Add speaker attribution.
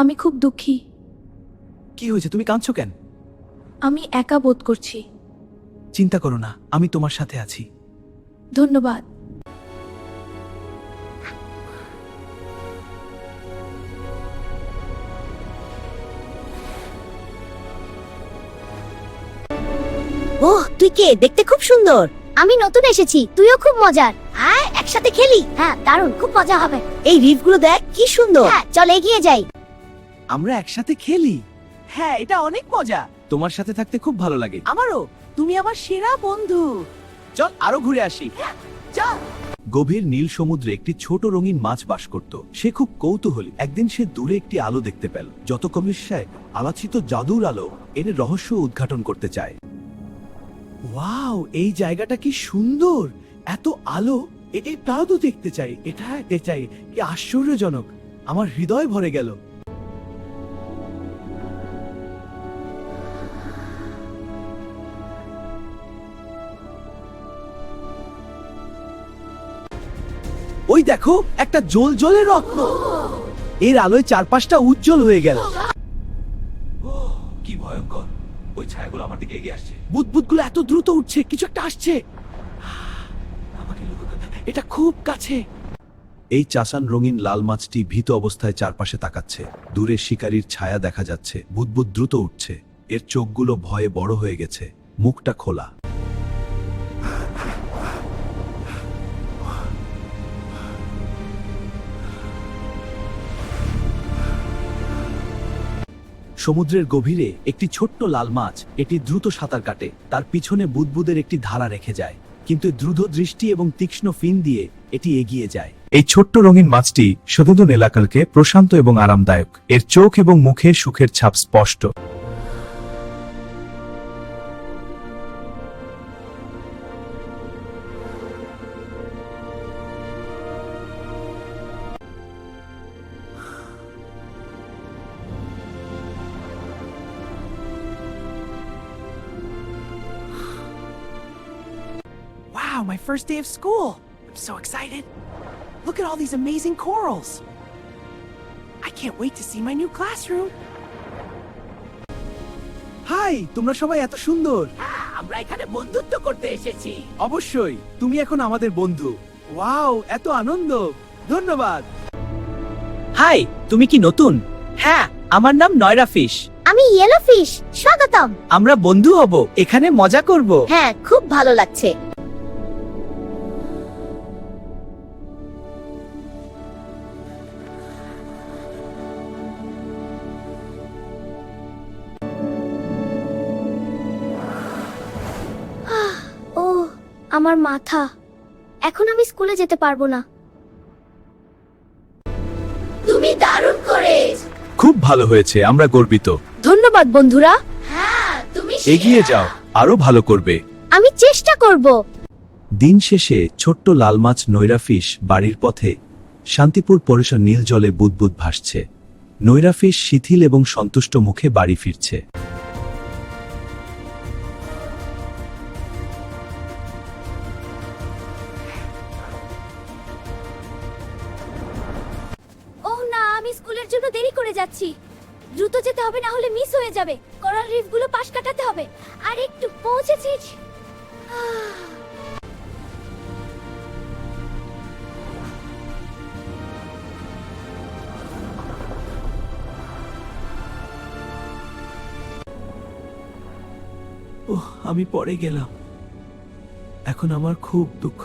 Speaker 1: আমি খুব দুঃখী।
Speaker 2: কি হয়েছে, তুমি কাঁদছো কেন?
Speaker 1: আমি একা বোধ করছি।
Speaker 2: চিন্তা করো না, আমি তোমার সাথে আছি।
Speaker 1: ধন্যবাদ।
Speaker 3: ওহ, তুই কে? দেখতে খুব সুন্দর। আমি নতুন এসেছি, তুইও খুব মজার। হ্যাঁ, একসাথে খেলি। হ্যাঁ, দারুণ, খুব মজা হবে। এই রিফগুলো দেখ কি সুন্দর। হ্যাঁ, চল এগিয়ে যাই।
Speaker 2: আমরা একসাথে খেলি। হ্যাঁ, এটা অনেক মজা। তোমার সাথে থাকতে খুব ভালো লাগে। আমারও। তুমি আমার সেরা বন্ধু। চল আরো ঘুরে আসি। চল। গভীর নীল সমুদ্রে একটি ছোট রঙিন মাছ বাস করত। সে খুব কৌতূহলী। একদিন সে দূরে একটি আলো দেখতে পেল। যত কমিশায় আলোচিত জাদুর আলো এর রহস্য উদ্ঘাটন করতে চায়। ওয়াও, এই জায়গাটা কি সুন্দর! এত আলো! এই তাও তো দেখতে চাই, এটা দেখতে চাই। কি আশ্চর্যজনক! আমার হৃদয় ভরে গেল। ওই দেখো, একটা জ্বলজ্বলে রত্ন। এর আলোয় চারপাশটা উজ্জ্বল হয়ে গেল।
Speaker 4: কি ভয়ঙ্কর! ওই ছায়াগুলো আমার দিকে এগিয়ে আসছে।
Speaker 2: বুদবুদগুলো এত দ্রুত উঠছে, কিছু একটা আসছে। এটা খুব কাছে। এই চাসান রঙিন লাল মাছটি ভীত অবস্থায় চারপাশে তাকাচ্ছে। দূরে শিকারীর ছায়া দেখা যাচ্ছে। বুদবুদ দ্রুত উঠছে। এর চোখগুলো ভয়ে বড় হয়ে গেছে, মুখটা খোলা। সমুদ্রের গভীরে একটি ছোট্ট লাল মাছ, এটি দ্রুত সাঁতার কাটে। তার পিছনে বুদবুদের একটি ধারা রেখে যায়, কিন্তু দ্রুত দৃষ্টি এবং তীক্ষ্ণ ফিন দিয়ে এটি এগিয়ে যায়।
Speaker 5: এই ছোট্ট রঙিন মাছটি সচেতন এলাকাকে প্রশান্ত এবং আরামদায়ক। এর চোখ এবং মুখে সুখের ছাপ স্পষ্ট।
Speaker 2: Wow, my first day of school. I'm so excited. Look at all these amazing corals. I can't wait to see my new classroom. Hi, তোমরা সবাই এত সুন্দর।
Speaker 3: আমরা এখানে বন্ধুত্ব করতে এসেছি।
Speaker 2: অবশ্যই, তুমি এখন আমাদের বন্ধু। ওয়াও, এত আনন্দ! ধন্যবাদ। হাই, তুমি কি নতুন? হ্যাঁ, আমার নাম নয়রা ফিশ।
Speaker 3: আমি ইয়েলো ফিশ। স্বাগতম।
Speaker 2: আমরা বন্ধু হব, এখানে মজা করব।
Speaker 3: হ্যাঁ, খুব ভালো লাগছে। ও, আমার মাথা। এখন আমি স্কুলে যেতে পারবো না। তুমি দারুণ করেছ।
Speaker 5: খুব ভালো হয়েছে, আমরা গর্বিত।
Speaker 1: ধন্যবাদ বন্ধুরা।
Speaker 3: হ্যাঁ, তুমি
Speaker 5: এগিয়ে যাও, আরো ভালো করবে।
Speaker 3: আমি চেষ্টা করব।
Speaker 5: দিন শেষে ছোট্ট লাল মাছ নয়রা ফিশ বাড়ির পথে শান্তিপুর পরিসর নীল জলে বুদবুদ ভাসছে। নয়রা ফিশ শিথিল এবং সন্তুষ্ট মুখে বাড়ি ফিরছে।
Speaker 3: ওহ না, আমি স্কুলের জন্য দেরি করে যাচ্ছি। দ্রুত যেতে হবে, না হলে মিস হয়ে যাবে। কোরাল রিফগুলো পাশ কাটাতে হবে। আর একটু পৌঁছেছি।
Speaker 2: ওহ, আমি পড়ে গেলাম। এখন আমার খুব দুঃখ।